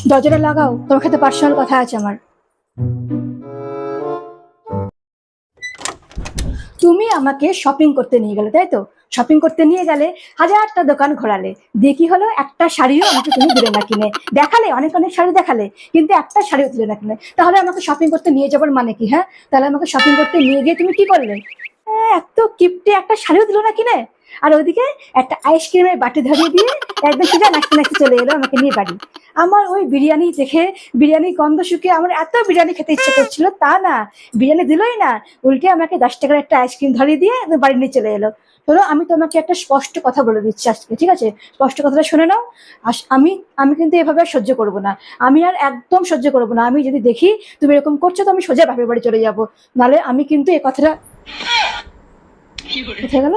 দরজাটা লাগাও, তোমার সাথে পার্সোনাল কথা আছে আমার। তুমি আমাকে শপিং করতে নিয়ে গেলে, তাই তো? শপিং করতে নিয়ে গেলে, হাজারটা দোকান ঘোরালে, দিয়ে কি হলো? একটা শাড়িও আমাকে তুমি দিলে না কিনে। দেখালে অনেক অনেক শাড়ি দেখালে, কিন্তু একটা শাড়িও দিলে না কিনে। তাহলে আমাকে শপিং করতে নিয়ে যাবার মানে কি? হ্যাঁ, তাহলে আমাকে শপিং করতে নিয়ে গিয়ে তুমি কি করলে? এত কিপটে, একটা শাড়িও দিল না কিনে। আর ওদিকে একটা আইসক্রিমের বাটি ধরিয়ে দিয়ে একদম সোজা নাচতে নাচতে চলে এলো আমাকে নিয়ে বাড়ি। আমার ওই বিরিয়ানি দেখে, বিরিয়ানি গন্ধ শুকে আমার এত বিরিয়ানি খেতে ইচ্ছে করছিল, তা না, বিরিয়ানি দিলই না, উল্টে আমাকে 10 টাকার একটা আইসক্রিম ধরিয়ে দিয়ে একদম বাড়ি নিয়ে চলে এলো। ধরো, আমি তোমাকে একটা স্পষ্ট কথা বলে দিচ্ছি আজকে, ঠিক আছে? স্পষ্ট কথাটা শুনে নাও। আমি আমি কিন্তু এভাবে আর সহ্য করবো না। আমি আর একদম সহ্য করবো না। আমি যদি দেখি তুমি এরকম করছো, তো আমি সোজা বাপের বাড়ি চলে যাবো। নাহলে আমি কিন্তু এ কথাটা কোথায় গেল?